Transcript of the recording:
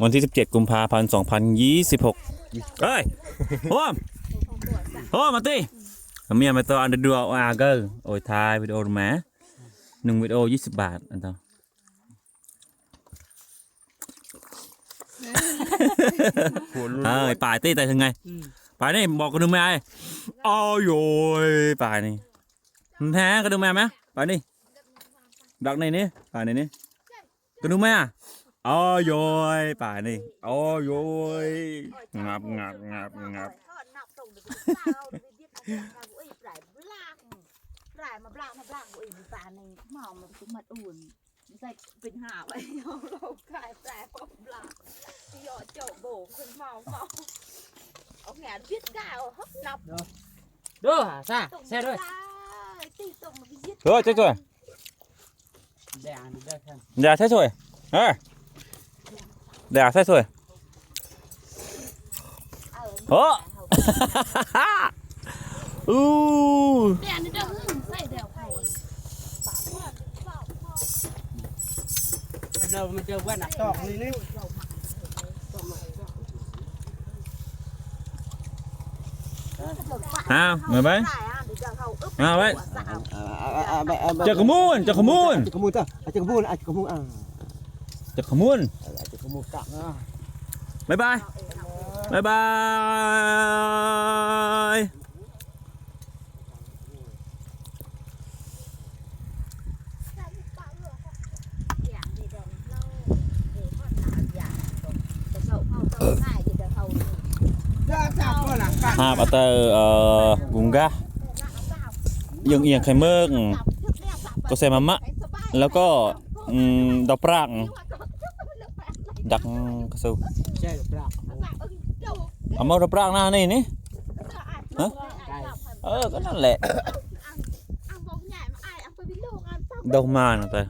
วันที่17 กุมภาพันธ์ 2026เอ้ยโฮมมาติเมียมาตัวอันเดือดอาเกอร์โอ้ยถ่ายวิดีโอมา1 วิดีโอ 20 บาทอันต่อป่ายตีแต่ยังไงป่ายนี่บอกกันดูไหมโอ้ยป่ายนี่แท้กันดูไหมป่ายนี่ดักในนี้ป่ายในนี้กันดูไหมโอ้ยป่ายนี่โอ้ยงับมาบลากบุ้ยมีปลาในหม้อมันตุ้มมัดอุ่นใส่เป็นหาไว้เราขายปลาปอมลากหยอดเจาะโบกเป็นเมาเอาแหนviết cao hấp nọc đưa hả xa xe thôi rồi chết rồi dạ chết rồi dạ chết rồi đâu mà chơi quen à to đi đi người bé đấy chợ khăm muôn chợ khăm muôn bye bye bye bye hạp ở tờ vùng ga ยังเอียงไข่เมืองก็ใส่มะมะแล้วก็ดอกปรางดักกระสูเอามาดอกปรางหน้านี่ฮะก็นั่นแหละดอกมาแต่